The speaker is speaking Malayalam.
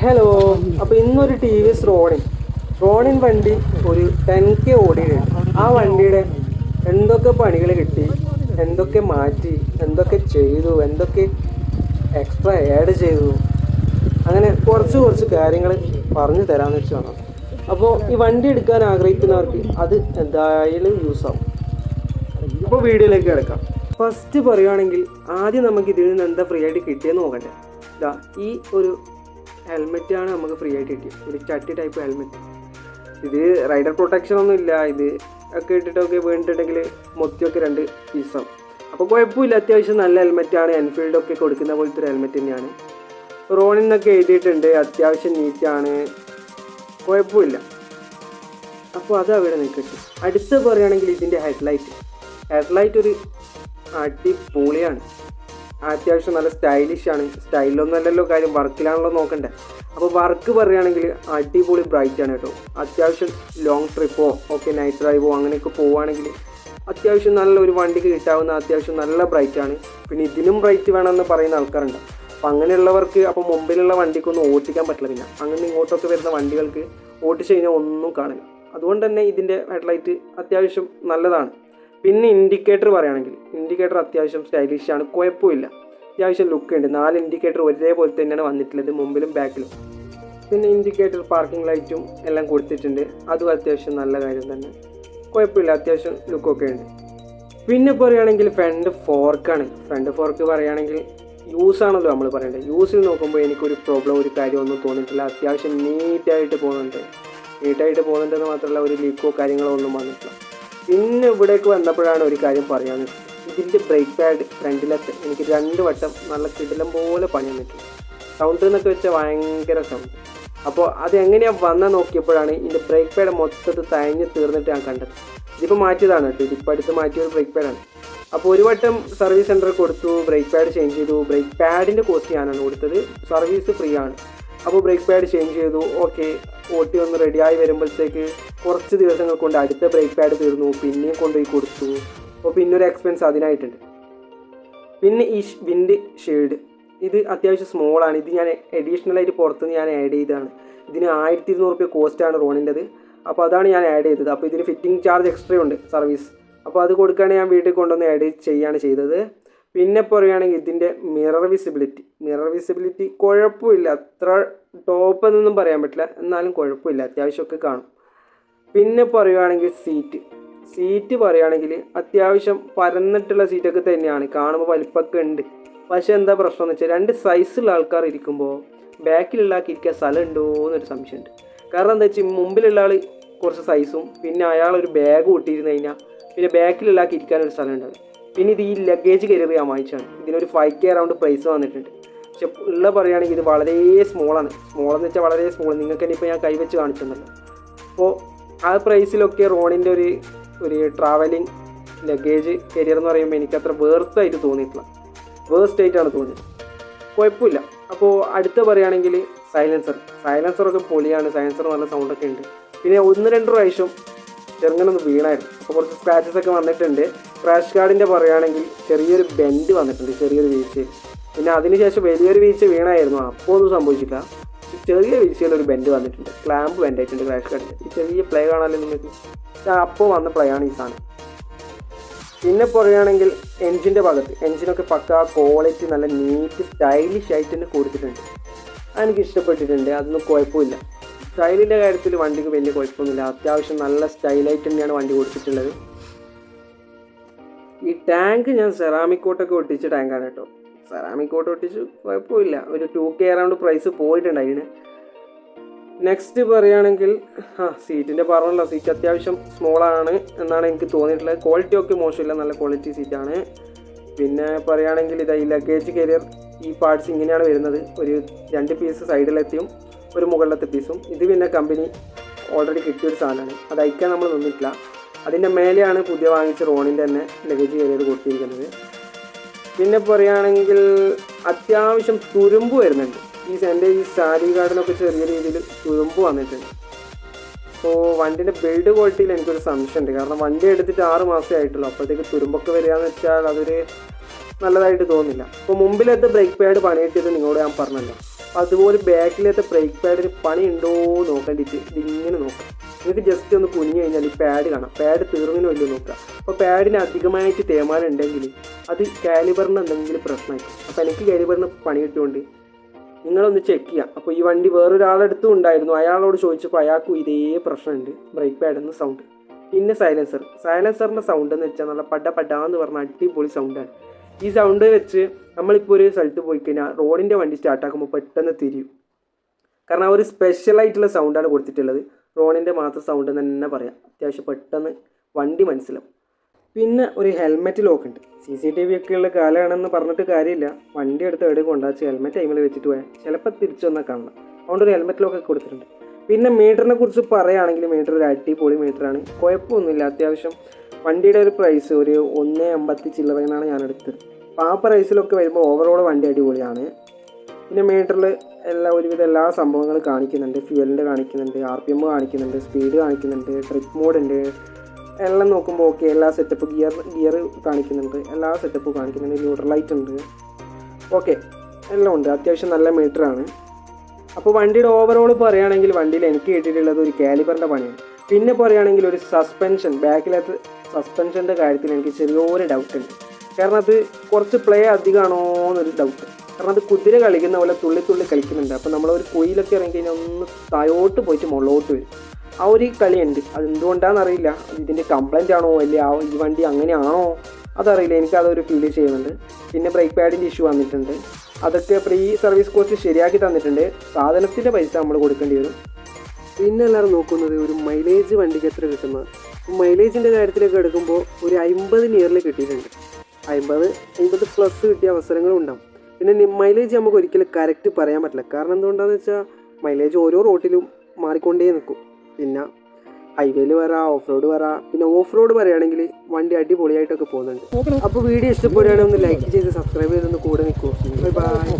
ഹലോ, അപ്പോൾ ഇന്നൊരു TVs റോണിൻ വണ്ടി ഒരു 10K ഓടിയിട്ടുണ്ട്. ആ വണ്ടിയുടെ എന്തൊക്കെ പണികൾ കിട്ടി, എന്തൊക്കെ മാറ്റി, എന്തൊക്കെ ചെയ്തു, എന്തൊക്കെ എക്സ്ട്രാ ആഡ് ചെയ്തു, അങ്ങനെ കുറച്ച് കാര്യങ്ങൾ പറഞ്ഞു തരാമെന്ന് വെച്ചാണ്. അപ്പോൾ ഈ വണ്ടി എടുക്കാൻ ആഗ്രഹിക്കുന്നവർക്ക് അത് എന്തായാലും യൂസ് ആവും. അപ്പോൾ വീഡിയോയിലേക്ക് കിടക്കാം. ഫസ്റ്റ് പറയുകയാണെങ്കിൽ ആദ്യം നമുക്ക് ഇതിൽ നിന്ന് എന്താ ഫ്രീ ആയിട്ട് കിട്ടിയെന്ന് നോക്കണ്ടേ. ഇതാ ഈ ഒരു ഹെൽമെറ്റാണ് നമുക്ക് ഫ്രീ ആയിട്ട് കിട്ടിയത്, ഒരു ചട്ടി ടൈപ്പ് ഹെൽമെറ്റ്. ഇത് റൈഡർ പ്രൊട്ടക്ഷൻ ഒന്നും ഇല്ല, ഇത് ഒക്കെ ഇട്ടിട്ടൊക്കെ വീണിട്ടുണ്ടെങ്കിൽ മൊത്തമൊക്കെ 2 പീസാവും. അപ്പോൾ കുഴപ്പമില്ല, അത്യാവശ്യം നല്ല ഹെൽമെറ്റാണ്. എൻഫീൽഡൊക്കെ കൊടുക്കുന്ന പോലത്തെ ഒരു ഹെൽമെറ്റ് തന്നെയാണ്. റോണിൽ നിന്നൊക്കെ എഴുതിയിട്ടുണ്ട്, അത്യാവശ്യം നീറ്റാണ്, കുഴപ്പമില്ല. അപ്പോൾ അത് അവിടെ നിൽക്കട്ടെ. അടുത്ത് പറയുകയാണെങ്കിൽ ഇതിൻ്റെ ഹെഡ്ലൈറ്റ് ഒരു അടിപൊളിയാണ്. അത്യാവശ്യം നല്ല സ്റ്റൈലിഷാണ്. സ്റ്റൈലൊന്നുമല്ലല്ലോ കാര്യം, വർക്കിലാണല്ലോ നോക്കണ്ടേ. അപ്പോൾ വർക്ക് പറയുകയാണെങ്കിൽ അടിപൊളി ബ്രൈറ്റാണ് കേട്ടോ. അത്യാവശ്യം ലോങ് ട്രിപ്പോ നൈറ്റ് ഡ്രൈവോ അങ്ങനെയൊക്കെ പോവുകയാണെങ്കിൽ അത്യാവശ്യം നല്ലൊരു വണ്ടിക്ക് കിട്ടാവുന്ന അത്യാവശ്യം നല്ല ബ്രൈറ്റാണ്. പിന്നെ ഇതിനും ബ്രൈറ്റ് വേണമെന്ന് പറയുന്ന ആൾക്കാരുണ്ട്. അപ്പോൾ അങ്ങനെയുള്ളവർക്ക് അപ്പോൾ മുമ്പിലുള്ള വണ്ടിക്കൊന്നും ഓടിക്കാൻ പറ്റില്ല. പിന്നെ അങ്ങനെ ഇങ്ങോട്ടൊക്കെ വരുന്ന വണ്ടികൾക്ക് ഓടിച്ച് കഴിഞ്ഞാൽ ഒന്നും കാണില്ല. അതുകൊണ്ട് തന്നെ ഇതിൻ്റെ ഹെഡ്ലൈറ്റ് അത്യാവശ്യം നല്ലതാണ്. പിന്നെ ഇൻഡിക്കേറ്റർ പറയുകയാണെങ്കിൽ ഇൻഡിക്കേറ്റർ അത്യാവശ്യം സ്റ്റൈലിഷാണ്, കുഴപ്പമില്ല, അത്യാവശ്യം ലുക്ക് ഉണ്ട്. 4 ഇൻഡിക്കേറ്റർ ഒരേപോലെ തന്നെയാണ് വന്നിട്ടുള്ളത്, മുമ്പിലും ബാക്കിലും. പിന്നെ ഇൻഡിക്കേറ്റർ പാർക്കിംഗ് ലൈറ്റും എല്ലാം കൊടുത്തിട്ടുണ്ട്, അതും അത്യാവശ്യം നല്ല കാര്യം തന്നെ, കുഴപ്പമില്ല, അത്യാവശ്യം ലുക്കൊക്കെ ഉണ്ട്. പിന്നെ പറയുകയാണെങ്കിൽ ഫ്രണ്ട് ഫോർക്ക് പറയുകയാണെങ്കിൽ യൂസ് ആണല്ലോ നമ്മൾ പറയേണ്ടത്. യൂസിൽ നോക്കുമ്പോൾ എനിക്കൊരു പ്രോബ്ലം ഒരു കാര്യമൊന്നും തോന്നിയിട്ടില്ല. അത്യാവശ്യം നീറ്റായിട്ട് പോകുന്നുണ്ടെന്ന് മാത്രമല്ല ഒരു ലീക്കോ കാര്യങ്ങളോ ഒന്നും വന്നിട്ടില്ല. പിന്നെ ഇവിടേക്ക് വന്നപ്പോഴാണ് ഒരു കാര്യം പറയാൻ വെച്ചത്. ഇതിൻ്റെ ബ്രേക്ക് പാഡ് ഫ്രണ്ടിലത്തെ എനിക്ക് 2 വട്ടം നല്ല കിടിലം പോലെ പണി വന്നിട്ടുണ്ട്. സൗണ്ട് എന്നൊക്കെ വെച്ചാൽ ഭയങ്കര സൗണ്ട്. അപ്പോൾ അതെങ്ങനെയാണ് വന്നാൽ നോക്കിയപ്പോഴാണ് ഇതിൻ്റെ ബ്രേക്ക് പാഡ് മൊത്തത്തിൽ തഴഞ്ഞ് തീർന്നിട്ട് ഞാൻ കണ്ടത്. ഇതിപ്പോൾ മാറ്റിയതാണ് കേട്ടോ, ഇതിപ്പോൾ അടുത്ത് മാറ്റിയൊരു ബ്രേക്ക് പാഡാണ്. അപ്പോൾ ഒരു വട്ടം സർവീസ് സെൻറ്ററിൽ കൊടുത്തു, ബ്രേക്ക് പാഡ് ചേഞ്ച് ചെയ്തു. ബ്രേക്ക് പാഡിൻ്റെ കോസ്റ്റ് ഞാനാണ് കൊടുത്തത്, സർവീസ് ഫ്രീ ആണ്. അപ്പോൾ ബ്രേക്ക് പാഡ് ചേഞ്ച് ചെയ്തു, ഓട്ടി ഒന്ന് റെഡിയായി വരുമ്പോഴത്തേക്ക് കുറച്ച് ദിവസങ്ങൾ കൊണ്ട് അടുത്ത ബ്രേക്ക് പാഡ് തീർന്നു, പിന്നെയും കൊണ്ടുപോയി കൊടുത്തു. അപ്പോൾ പിന്നെ ഒരു എക്സ്പെൻസ് അതിനായിട്ടുണ്ട്. പിന്നെ ഈ വിൻഡ് ഷീൽഡ് ഇത് അത്യാവശ്യം സ്മോളാണ്. ഇത് ഞാൻ അഡീഷണലായിട്ട് പുറത്തുനിന്ന് ഞാൻ ആഡ് ചെയ്തതാണ്. ഇതിന് 1200 രൂപ കോസ്റ്റാണ് റോണിൻ്റെത്. അപ്പോൾ അതാണ് ഞാൻ ആഡ് ചെയ്തത്. അപ്പോൾ ഇതിന് ഫിറ്റിംഗ് ചാർജ് എക്സ്ട്രാ ഉണ്ട് സർവീസ്. അപ്പോൾ അത് കൊടുക്കുകയാണെങ്കിൽ ഞാൻ വീട്ടിൽ കൊണ്ടുവന്ന് ആഡ് ചെയ്തത്. പിന്നെ പറയുകയാണെങ്കിൽ ഇതിൻ്റെ മിറർ വിസിബിലിറ്റി കുഴപ്പമില്ല, അത്ര ടോപ്പ് എന്നൊന്നും പറയാൻ പറ്റില്ല, എന്നാലും കുഴപ്പമില്ല, അത്യാവശ്യമൊക്കെ കാണും. പിന്നെ പറയുകയാണെങ്കിൽ സീറ്റ് പറയുകയാണെങ്കിൽ അത്യാവശ്യം പരന്നിട്ടുള്ള സീറ്റൊക്കെ തന്നെയാണ്, കാണുമ്പോൾ വലിപ്പമൊക്കെ ഉണ്ട്. പക്ഷേ എന്താ പ്രശ്നം എന്ന് വെച്ചാൽ 2 സൈസുള്ള ആൾക്കാർ ഇരിക്കുമ്പോൾ ബാക്കിലുള്ള ആൾക്ക് ഇരിക്കാൻ സ്ഥലം ഉണ്ടോ എന്നൊരു സംശയമുണ്ട്. കാരണം എന്താ വെച്ചാൽ മുമ്പിലുള്ള ആൾ കുറച്ച് സൈസും പിന്നെ അയാളൊരു ബാഗ് കൂട്ടിയിരുന്നു കഴിഞ്ഞാൽ പിന്നെ ബാക്കിലുള്ള ആൾക്ക് ഇരിക്കാനൊരു സ്ഥലം ഉണ്ടാവും. പിന്നെ ഇത് ഈ ലഗേജ് കയറി ഞാൻ വാങ്ങിച്ചാണ്. ഇതിനൊരു 5K അറൗണ്ട് പ്രൈസ് വന്നിട്ടുണ്ട്. പക്ഷെ പറയുകയാണെങ്കിൽ ഇത് വളരെ സ്മോളാണ്. സ്മോളെന്ന് വെച്ചാൽ വളരെ സ്മോൾ, നിങ്ങൾക്ക് തന്നെ ഇപ്പോൾ ഞാൻ കൈവച്ച് കാണിച്ചെന്നല്ലോ. അപ്പോൾ ആ പ്രൈസിലൊക്കെ റോണിൻ്റെ ഒരു ട്രാവലിംഗ് ലഗേജ് കരിയർ എന്ന് പറയുമ്പോൾ എനിക്കത്ര വേർത്തായിട്ട് തോന്നിയിട്ടില്ല, വേഴ്സ്റ്റായിട്ടാണ് തോന്നിയത്. കുഴപ്പമില്ല. അപ്പോൾ അടുത്ത പറയുകയാണെങ്കിൽ സൈലൻസറൊക്കെ പൊളിയാണ്, സൈലൻസർ നല്ല സൗണ്ടൊക്കെ ഉണ്ട്. പിന്നെ 1-2 പ്രാവശ്യം ചെറുങ്ങനൊന്ന് വീണായിരുന്നു, അപ്പോൾ കുറച്ച് സ്ക്രാച്ചസ് ഒക്കെ വന്നിട്ടുണ്ട്. ക്രാഷ് കാർഡിൻ്റെ പറയുകയാണെങ്കിൽ ചെറിയൊരു ബെൻഡ് വന്നിട്ടുണ്ട്, ചെറിയൊരു വീഴ്ചയിൽ. പിന്നെ അതിനുശേഷം വലിയൊരു വീഴ്ച വീണായിരുന്നു, അപ്പോൾ ഒന്നും സംഭവിച്ചില്ല. ചെറിയ വീഴ്ചയിലൊരു ബെൻഡ് വന്നിട്ടുണ്ട്, ക്ലാമ്പ് ബെൻഡായിട്ടുണ്ട് ക്രാഷ് കാർഡിൻ്റെ. ഈ ചെറിയ പ്ലേ കാണാമല്ലോ നിങ്ങൾക്ക്, അപ്പോൾ വന്ന പ്ലേ ആണ് ഈ സാധനം. പിന്നെ പറയുകയാണെങ്കിൽ എൻജിനൊക്കെ പക്ക ക്വാളിറ്റി നല്ല നീറ്റ് സ്റ്റൈലിഷ് ആയിട്ട് തന്നെ കൊടുത്തിട്ടുണ്ട്. അതെനിക്ക് ഇഷ്ടപ്പെട്ടിട്ടുണ്ട്, അതൊന്നും കുഴപ്പമില്ല. സ്റ്റൈലിൻ്റെ കാര്യത്തിൽ വണ്ടിക്ക് വലിയ കുഴപ്പമൊന്നുമില്ല, അത്യാവശ്യം നല്ല സ്റ്റൈലായിട്ട് തന്നെയാണ് വണ്ടി കൊടുത്തിട്ടുള്ളത്. ഈ ടാങ്ക് ഞാൻ സെറാമിക് കോട്ടൊക്കെ ഒട്ടിച്ച ടാങ്കാണ് കേട്ടോ. സെറാമിക് കോട്ട് ഒട്ടിച്ച് കുഴപ്പമില്ല, ഒരു 2K അറൗണ്ട് പ്രൈസ് പോയിട്ടുണ്ട് അതിന്. നെക്സ്റ്റ് പറയുകയാണെങ്കിൽ സീറ്റിൻ്റെ പറഞ്ഞല്ലോ, സീറ്റ് അത്യാവശ്യം സ്മോളാണ് എന്നാണ് എനിക്ക് തോന്നിയിട്ടുള്ളത്. ക്വാളിറ്റി ഒക്കെ മോശമില്ല, നല്ല ക്വാളിറ്റി സീറ്റാണ്. പിന്നെ പറയുകയാണെങ്കിൽ ഈ ലഗേജ് കരിയർ ഈ പാർട്സ് ഇങ്ങനെയാണ് വരുന്നത്, ഒരു 2 പീസ് സൈഡിലെത്തിയും ഒരു മുകളിലത്തെ പീസും. ഇത് പിന്നെ കമ്പനി ഓൾറെഡി കിട്ടിയൊരു സാധനമാണ്, അത് അയക്കാൻ നമ്മൾ നിന്നിട്ടില്ല. അതിൻ്റെ മേലെയാണ് പുതിയ വാങ്ങിച്ച റോണിൻ്റെ തന്നെ ലഗേജ് കരിയർ കൊടുത്തിരിക്കുന്നത്. പിന്നെ പറയുകയാണെങ്കിൽ അത്യാവശ്യം തുരുമ്പ് വരുന്നുണ്ട്. എൻ്റെ ഈ സാരി ഗാർഡിനൊക്കെ ചെറിയ രീതിയിൽ തുരുമ്പ് വന്നിട്ടുണ്ട്. അപ്പോൾ വണ്ടിൻ്റെ ബിൽഡ് ക്വാളിറ്റിയിൽ എനിക്കൊരു സംശയമുണ്ട്. കാരണം വണ്ടി എടുത്തിട്ട് 6 മാസമേ ആയിട്ടുള്ളൂ, അപ്പോഴത്തേക്ക് തുരുമ്പൊക്കെ വരികയെന്ന് വെച്ചാൽ അതൊരു നല്ലതായിട്ട് തോന്നുന്നില്ല. അപ്പോൾ മുമ്പിലത്തെ ബ്രേക്ക് പാഡ് പണിയിട്ടത് നിങ്ങളോട് ഞാൻ പറഞ്ഞല്ലോ. അതുപോലെ ബാക്കിലത്തെ ബ്രേക്ക് പാഡിന് പണി ഉണ്ടോ നോക്കേണ്ടിയിട്ട് ഇതിങ്ങനെ നോക്കാം. നിങ്ങൾക്ക് ജസ്റ്റ് ഒന്ന് കുനിഞ്ഞു കഴിഞ്ഞാൽ ഈ പാഡ് കാണാം. പാഡ് തീർന്നതിന് വലിയ നോക്കുക. അപ്പോൾ പാഡിന് അധികമായിട്ട് തേമാനം ഉണ്ടെങ്കിൽ അത് കാലിബറിന് എന്തെങ്കിലും പ്രശ്നമായിരിക്കും. അപ്പോൾ എനിക്ക് കാലിബറിന് പണി കിട്ടുകൊണ്ട് നിങ്ങളൊന്ന് ചെക്ക് ചെയ്യാം. അപ്പോൾ ഈ വണ്ടി വേറൊരാളെടുത്തും ഉണ്ടായിരുന്നു. അയാളോട് ചോദിച്ചപ്പോൾ അയാൾക്കും ഇതേ പ്രശ്നമുണ്ട്, ബ്രേക്ക് പാഡിന്ന് സൗണ്ട്. പിന്നെ സൈലൻസറിൻ്റെ സൗണ്ട് എന്ന് വെച്ചാൽ നല്ല പടാന്ന് പറഞ്ഞ അടിപൊളി സൗണ്ടാണ്. ഈ സൗണ്ട് വെച്ച് നമ്മളിപ്പോൾ ഒരു സ്ഥലത്ത് പോയി കഴിഞ്ഞാൽ റോഡിൻ്റെ വണ്ടി സ്റ്റാർട്ടാക്കുമ്പോൾ പെട്ടെന്ന് തിരിയും. കാരണം ആ ഒരു സ്പെഷ്യലായിട്ടുള്ള സൗണ്ടാണ് കൊടുത്തിട്ടുള്ളത്. റോണിൻ്റെ മാത്രം സൗണ്ട് എന്ന് തന്നെ പറയാം. അത്യാവശ്യം പെട്ടെന്ന് വണ്ടി മനസ്സിലാവും. പിന്നെ ഒരു ഹെൽമെറ്റ് ലോക്ക് ഉണ്ട്. CCTV ഒക്കെയുള്ള കാലമാണെന്ന് പറഞ്ഞിട്ട് കാര്യമില്ല. വണ്ടി എടുത്ത് എവിടെ കൊണ്ടാച്ച് ഹെൽമെറ്റ് ടൈമിൽ വെച്ചിട്ട് പോയാൽ ചിലപ്പോൾ തിരിച്ചു വന്നാൽ കാണണം. അതുകൊണ്ട് ഒരു ഹെൽമെറ്റ് ലോക്ക് ഒക്കെ കൊടുത്തിട്ടുണ്ട്. പിന്നെ മീറ്ററിനെ കുറിച്ച് പറയുകയാണെങ്കിൽ മീറ്റർ ഒരു അടിപൊളി മീറ്ററാണ്. കുഴപ്പമൊന്നുമില്ല. അത്യാവശ്യം വണ്ടിയുടെ ഒരു പ്രൈസ് ഒരു 1.50 ചില്ലറയാണ് ഞാൻ എടുത്തത്. അപ്പോൾ ആ പ്രൈസിലൊക്കെ വരുമ്പോൾ ഓവറോൾ വണ്ടി അടിപൊളിയാണ്. പിന്നെ മീറ്ററിൽ ഒരുവിധം എല്ലാ സംഭവങ്ങളും കാണിക്കുന്നുണ്ട്. ഫ്യൂവലിൻ്റെ കാണിക്കുന്നുണ്ട്, RPM കാണിക്കുന്നുണ്ട്, സ്പീഡ് കാണിക്കുന്നുണ്ട്, ട്രിപ്പ് മോഡ് ഉണ്ട്. എല്ലാം നോക്കുമ്പോൾ ഓക്കെ. എല്ലാ സെറ്റപ്പ് ഗിയർ കാണിക്കുന്നുണ്ട്, എല്ലാ സെറ്റപ്പും കാണിക്കുന്നുണ്ട്. ന്യൂട്രൽ ലൈറ്റ് ഉണ്ട്, ഓക്കെ, എല്ലാം ഉണ്ട്. അത്യാവശ്യം നല്ല മീറ്ററാണ്. അപ്പോൾ വണ്ടിയുടെ ഓവറോൾ പറയുകയാണെങ്കിൽ വണ്ടിയിൽ എനിക്ക് കിട്ടിയിട്ടുള്ളത് ഒരു കാലിബറിൻ്റെ പണിയാണ്. പിന്നെ പറയുകയാണെങ്കിൽ ഒരു സസ്പെൻഷൻ, ബാക്കിലത്തെ സസ്പെൻഷൻ്റെ കാര്യത്തിൽ എനിക്ക് ചെറിയൊരു ഡൗട്ട് ഉണ്ട്. കാരണം അത് കുറച്ച് പ്ലേ അധികമാണോ എന്നൊരു ഡൗട്ട്. കാരണം അത് കുതിര കളിക്കുന്ന പോലെ തുള്ളി കളിക്കുന്നുണ്ട്. അപ്പോൾ നമ്മളൊരു കുയിലൊക്കെ ഇറങ്ങി കഴിഞ്ഞാൽ ഒന്ന് താഴോട്ട് പോയിട്ട് മുകളിലോട്ട് വരും. ആ ഒരു കളിയുണ്ട്. അതെന്തുകൊണ്ടാണെന്നറിയില്ല. ഇതിൻ്റെ കംപ്ലൈൻ്റ് ആണോ അല്ലേ ഈ വണ്ടി അങ്ങനെയാണോ അതറിയില്ല. എനിക്കതൊരു ഫീൽ ചെയ്യുന്നുണ്ട്. പിന്നെ ബ്രേക്ക് പാഡിൻ്റെ ഇഷ്യൂ വന്നിട്ടുണ്ട്. അതൊക്കെ ഫ്രീ സർവീസ് കോസ്റ്റ് ശരിയാക്കി തന്നിട്ടുണ്ട്. സാധനത്തിൻ്റെ പൈസ നമ്മൾ കൊടുക്കേണ്ടി വരും. പിന്നെ എല്ലാവരും നോക്കുന്നത് ഒരു മൈലേജ് വണ്ടിക്ക് എത്ര കിട്ടുന്നത്. മൈലേജിൻ്റെ കാര്യത്തിലൊക്കെ എടുക്കുമ്പോൾ ഒരു 50 നിയറിൽ കിട്ടിയിട്ടുണ്ട്. 50 പ്ലസ് കിട്ടിയ അവസരങ്ങളും ഉണ്ടാവും. പിന്നെ മൈലേജ് നമുക്ക് ഒരിക്കലും കറക്റ്റ് പറയാൻ പറ്റില്ല. കാരണം എന്തുകൊണ്ടാണെന്ന് വെച്ചാൽ മൈലേജ് ഓരോ റോട്ടിലും മാറിക്കൊണ്ടേ നിൽക്കും. പിന്നെ ഹൈവേയിൽ വരാം, ഓഫ് റോഡ് വരാം. പിന്നെ ഓഫ് റോഡ് പറയുകയാണെങ്കിൽ വണ്ടി അടിപൊളിയായിട്ടൊക്കെ പോകുന്നുണ്ട്. അപ്പോൾ വീഡിയോ ഇഷ്ടപ്പെടുകയാണെങ്കിൽ ഒന്ന് ലൈക്ക് ചെയ്ത് സബ്സ്ക്രൈബ് ചെയ്തൊന്ന് കൂടെ നിൽക്കുമോ. Bye by.